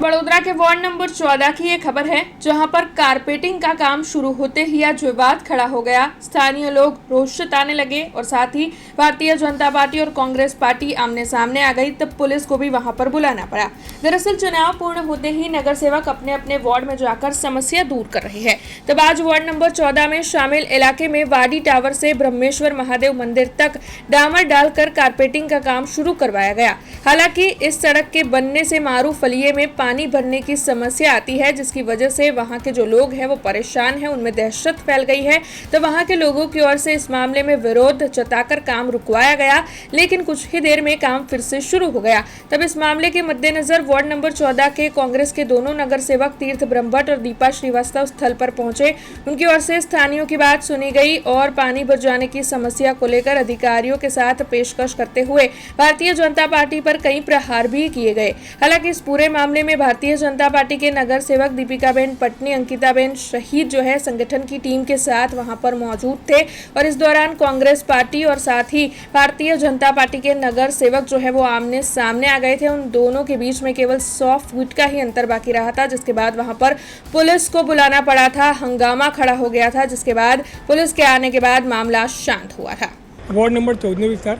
बड़ोदरा के ward number 14 की ये खबर है, जहां पर कारपेटिंग का काम शुरू होते ही आज विवाद खड़ा हो गया। स्थानीय लोग रोष जताने लगे और साथ ही भारतीय जनता पार्टी और कांग्रेस पार्टी आमने सामने आ गई, तब पुलिस को भी वहां पर बुलाना पड़ा। दरअसल चुनाव पूर्ण होते ही नगर सेवक अपने अपने वार्ड में जाकर समस्या दूर कर रहे हैं। तब आज वार्ड नंबर 14 में शामिल इलाके में वाडी टावर से ब्रह्मेश्वर महादेव मंदिर तक डामर डालकर कारपेटिंग का काम शुरू करवाया गया। हालांकि इस सड़क के बनने से मारूफलिये में पानी भरने की समस्या आती है, जिसकी वजह से वहां के जो लोग हैं वो परेशान हैं, उनमें दहशत फैल गई है। तो वहां के लोगों की ओर से इस मामले में विरोध जताकर काम रुकवाया गया, लेकिन कुछ ही देर में काम फिर से शुरू हो गया। तब इस मामले के मद्देनजर वार्ड नंबर 14 के कांग्रेस के दोनों नगर सेवक तीर्थ ब्रह्मभट्ट और दीपा श्रीवास्तव स्थल पर पहुंचे। उनकी ओर से स्थानीयों की बात सुनी गई और पानी भर जाने की समस्या को लेकर अधिकारियों के साथ पेशकश करते हुए भारतीय जनता पार्टी पर कई प्रहार भी किए गए। हालांकि इस पूरे मामले में भारतीय जनता पार्टी के नगर सेवक दीपिकाबेन पटनी, अंकिताबेन शहीद जो है संगठन की टीम के साथ वहां पर मौजूद थे और इस दौरान कांग्रेस पार्टी और साथ ही भारतीय जनता पार्टी के नगर सेवक जो है वो आमने सामने आ गए थे। उन दोनों के बीच में केवल 100 फीट का ही अंतर बाकी रहा था, जिसके बाद वहां पर पुलिस को बुलाना पड़ा था। हंगामा खड़ा हो गया था, जिसके बाद पुलिस के आने के बाद मामला शांत हुआ था। वॉर्ड नंबर 14 વિસ્તાર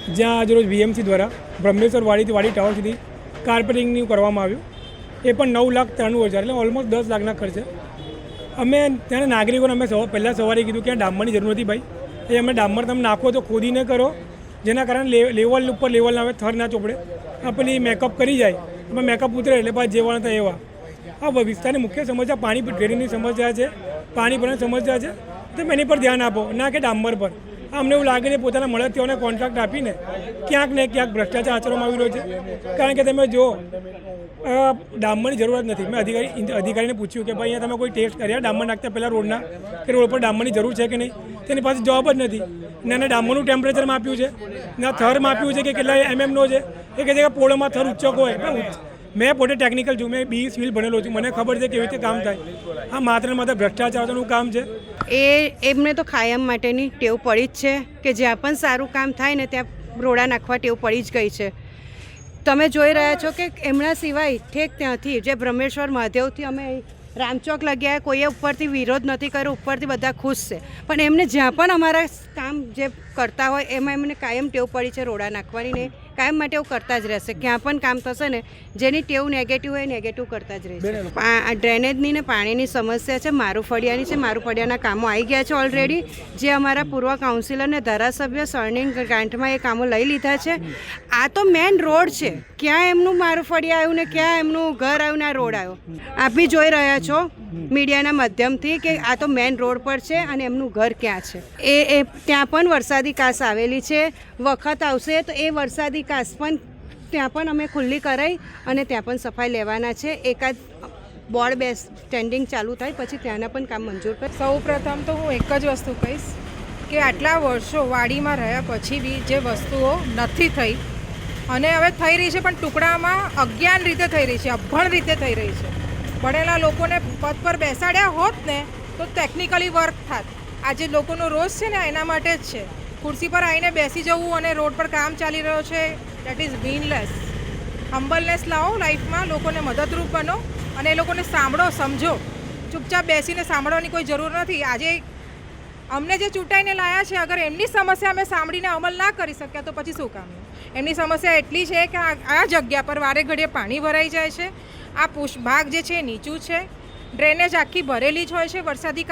જ્યાં આજરોજ વીએમસી દ્વારા બ્રહ્મેશ્વર વાડીથી વાડી ટાવર સુધી કાર્પેટિંગનું કરવામાં આવ્યું, એ પણ 9,93,000 એટલે ઓલમોસ્ટ 10 લાખના ખર્ચે. અમે ત્યાંના નાગરિકોને અમે પહેલાં સવારે કીધું કે ડામરની જરૂર નથી ભાઈ, એ અમે ડામર તમે નાખો તો ખોદીને કરો, જેના કારણે લેવલ ઉપર લેવલ ના આવે, થર ના ચોપડે, આ પેલી મેકઅપ કરી જાય, એમાં મેકઅપ ઉતરે એટલે પાછા જેવાના થાય એવા. આ વિસ્તારની મુખ્ય સમસ્યા પાણી ડ્રેનેજની સમસ્યા છે, પાણી ભરવાની સમસ્યા છે. તમે એની પર ધ્યાન આપો, ના કે ડામર પર. અમને એવું લાગે છે પોતાના મળતિયાઓને કોન્ટ્રાક્ટ આપીને ક્યાંક ને ક્યાંક ભ્રષ્ટાચાર આચરવામાં આવી રહ્યો છે. કારણ કે તમે જો ડામરની જરૂરત નથી. મેં અધિકારીને પૂછ્યું કે ભાઈ અહીંયા તમે કોઈ ટેસ્ટ કર્યા ડામર નાખતા પહેલાં રોડના, કે રોડ પર ડામરની જરૂર છે કે નહીં? તેની પાસે જવાબ જ નથી. ના ડામરનું ટેમ્પરેચર માપ્યું છે, ના થર માપ્યું છે કે કેટલા એમએમનો છે, એ કહે છે કે પોળમાં થર ઊંચો હોય. મેં પોતે ટેકનિકલ છું, મેં BE સિવિલ ભણેલો છું, મને ખબર છે કેવી રીતે કામ થાય. આ માત્ર ભ્રષ્ટાચારનું કામ છે. એમને તો કાયમ માટેની ટેવ પડી જ છે કે જ્યાં પણ સારું કામ થાય ને ત્યાં રોડા નાખવા ટેવ પડી જ ગઈ છે. તમે જોઈ રહ્યા છો કે એમના સિવાય ઠેક ત્યાંથી જે બ્રહ્મેશ્વર મહાદેવથી અમે રામચોક લગ્યા, કોઈએ ઉપરથી વિરોધ નથી કર્યો, ઉપરથી બધા ખુશ છે. પણ એમને જ્યાં પણ અમારા કામ જે કરતા હોય એમાં એમને કાયમ ટેવ પડી છે રોડા નાખવાની, ને કાયમ માટે એવું કરતા જ રહેશે. ક્યાં પણ કામ થશે ને જેની ટેવ નેગેટિવ હોય નેગેટિવ કરતા જ રહેશે. આ ડ્રેનેજની ને પાણીની સમસ્યા છે, મારુફળિયાની છે. મારુફળિયાના કામો આવી ગયા છે ઓલરેડી, જે અમારા પૂર્વ કાઉન્સિલર ને ધારાસભ્ય સ્વર્ણિમ ગાંઠમાં એ કામો લઈ લીધા છે. આ તો મેન રોડ છે, ક્યાં એમનું મારુફળિયા આવ્યું ને ક્યાં એમનું ઘર આવ્યું ને આ રોડ આવ્યો. આપ બી જોઈ રહ્યા છો મીડિયાના માધ્યમથી કે આ તો મેન રોડ પર છે અને એમનું ઘર ક્યાં છે. એ ત્યાં પણ વરસાદી કાસ આવેલી છે. વખત આવશે તો એ વરસાદી કાસ પણ ત્યાં પણ અમે ખુલ્લી કરાઈ અને ત્યાં પણ સફાઈ લેવાના છે. એકાદ બોર્ડ સ્ટેન્ડિંગ ચાલુ થાય પછી ત્યાંના પણ કામ મંજૂર કરે. સૌ પ્રથમ તો હું એક જ વસ્તુ કહીશ કે આટલા વર્ષો વાડીમાં રહ્યા પછી બી જે વસ્તુઓ નથી થઈ અને હવે થઈ રહી છે, પણ ટુકડામાં અજ્ઞાન રીતે થઈ રહી છે, અભણ રીતે થઈ રહી છે. ભણેલા લોકોને પદ પર બેસાડ્યા હોત ને તો ટેકનિકલી વર્ક થાત. આજે લોકોનો રોષ છે ને એના માટે જ છે. ખુરશી પર આવીને બેસી જવું અને રોડ પર કામ ચાલી રહ્યો છે, દેટ ઇઝ મીનલેસ. હમ્બલનેસ લાવો લાઈફમાં, લોકોને મદદરૂપ બનો અને એ લોકોને સાંભળો, સમજો. ચૂપચાપ બેસીને સાંભળવાની કોઈ જરૂર નથી. આજે અમને જે ચૂંટાઈને લાયા છે, અગર એમની સમસ્યા અમે સાંભળીને અમલ ના કરી શક્યા તો પછી શું કામનું? એમની સમસ્યા એટલી છે કે આ જગ્યા પર વારે ઘડીએ પાણી ભરાઈ જાય છે. આ ભાગ જે છે નીચું છે, ડ્રેનેજ આખી ભરેલી જ હોય છે. વરસાદી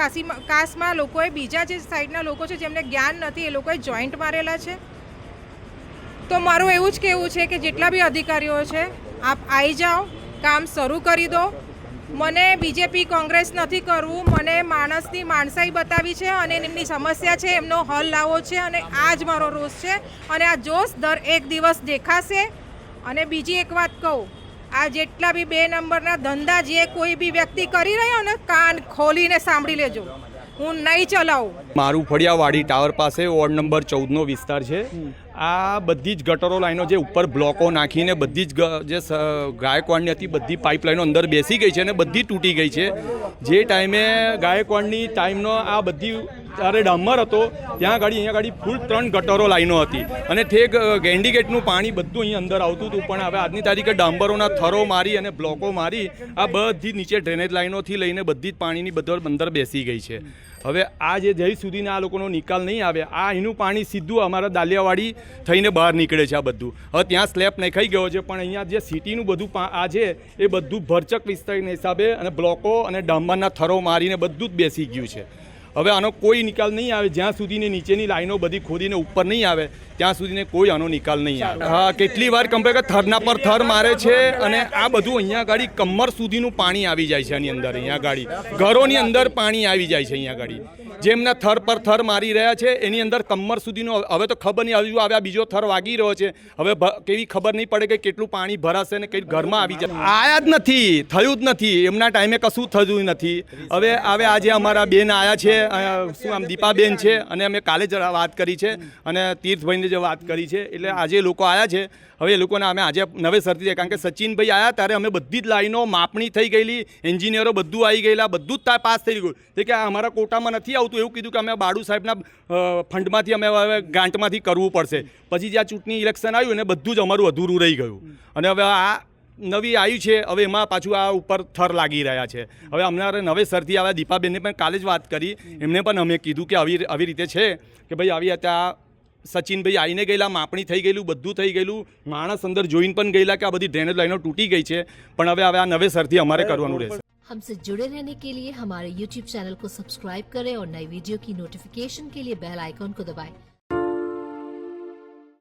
કાસમાં લોકોએ બીજા જે સાઈડના લોકો છે જેમને જ્ઞાન નથી એ લોકોએ જોઈન્ટ મારેલા છે. તો મારું એવું જ કહેવું છે કે જેટલા બી અધિકારીઓ છે આપ આવી જાઓ, કામ શરૂ કરી દો. મને બીજેપી કોંગ્રેસ નથી કરવું, મને માણસની માણસાઈ બતાવી છે અને એમની સમસ્યા છે, એમનો હલ લાવવો છે અને આ જ મારો રોષ છે. અને આ જોશ એક દિવસ દેખાશે. અને બીજી એક વાત કહું, આ જેટલા બી 2 નંબરના ધંધા જે કોઈ બી વ્યક્તિ કરી રહ્યો ને, કાન ખોલીને સાંભળી લેજો, હું નહીં ચલાવું. મારુફળિયા વાડી ટાવર પાસે વોર્ડ નંબર 14નો વિસ્તાર છે. આ બધી જ ગટરો લાઈનો જે ઉપર બ્લોકો નાખીને બધી જ જે ગાયકવાડની હતી બધી પાઇપલાઈનો અંદર બેસી ગઈ છે અને બધી તૂટી ગઈ છે. જે ટાઈમે ગાયકવાડની ટાઈમનો આ બધી ત્યારે ડામર હતો ત્યાં આગળ અહીંયા આગળ ફૂલ 3 ગટરો લાઈનો હતી અને ઠેક ગેંડી ગેટનું પાણી બધું અહીં અંદર આવતું હતું. પણ હવે આજની તારીખે ડાંબરોના થરો મારી અને બ્લોકો મારી આ બધી નીચે ડ્રેનેજ લાઈનોથી લઈને બધી જ પાણીની બધો અંદર બેસી ગઈ છે. હવે આ જે જઈ સુધીને આ લોકોનો નિકાલ નહીં આવે, આ અહીંનું પાણી સીધું અમારા દાલિયાવાડી થઈને બહાર નીકળે છે. આ બધું હવે ત્યાં સ્લેબ નખાઈ ગયો છે, પણ અહીંયા જે સિટીનું બધું આ છે એ બધું ભરચક વિસ્તારના હિસાબે અને બ્લોકો અને ડામરના થરો મારીને બધું જ બેસી ગયું છે. હવે આનો કોઈ નિકાલ નહીં આવે જ્યાં સુધીને નીચેની લાઈનો બધી ખોદીને ઉપર નહીં આવે ત્યાં સુધીને કોઈ આનો નિકાલ નહીં આવે. હા, કેટલી વાર કમ્પેર કે થરના પર થર મારે છે અને આ બધું અહીંયા ગાડી કમર સુધીનું પાણી આવી જાય છે. આની અંદર અહીંયા ગાડી ઘરોની અંદર પાણી આવી જાય છે. અહીંયા ગાડી જેમના થર પર થર મારી રહ્યા છે એની અંદર કમર સુધીનું. હવે તો ખબર નહીં આવી હવે આ બીજો થર વાગી રહ્યો છે. હવે કેવી ખબર નહીં પડે કે કેટલું પાણી ભરાશે ને કઈ ઘરમાં આવી જાય. આયા જ નથી, થયું જ નથી. એમના ટાઈમે કશું થયું નથી. હવે આજે અમારા બેન આવ્યા છે, શું આમ દીપાબેન છે, અને અમે કાલે જ વાત કરી છે અને તીર્થભાઈને જે વાત કરી છે એટલે આજે લોકો આવ્યા છે. હવે એ લોકોને અમે આજે નવેસરથી છે, કારણ કે સચિનભાઈ આવ્યા ત્યારે અમે બધી જ લાઈનો માપણી થઈ ગયેલી, એન્જિનિયરો બધું આવી ગયેલા, બધું જ પાસ થઈ ગયું. તે કે અમારા કોટામાં નથી આવતું એવું કીધું કે અમે બાળુ સાહેબના ફંડમાંથી અમે હવે ગ્રાન્ટમાંથી કરવું પડશે. પછી જ્યાં ચૂંટણી ઇલેક્શન આવ્યું ને બધું જ અમારું અધૂરું રહી ગયું. અને હવે આ નવી આવ્યું છે, હવે એમાં પાછું આ ઉપર થર લાગી રહ્યા છે. હવે અમારે નવેસરથી આવ્યા દીપાબેનને પણ કાલે જ વાત કરી, એમને પણ અમે કીધું કે આવી રીતે છે કે ભાઈ આવી ત્યાં સચિનભાઈ આવીને ગયેલા, માપણી થઈ ગયેલું, બધું થઈ ગયેલું, માણસ અંદર જોઈને પણ ગયેલા કે આ બધી ડ્રેનેજ લાઈનો તૂટી ગઈ છે. પણ હવે આ નવેસરથી અમારે કરવાનું રહેશે. हमसे जुड़े रहने के लिए हमारे YouTube चैनल को सब्सक्राइब करें और नई वीडियो की नोटिफिकेशन के लिए बेल आइकॉन को दबाएं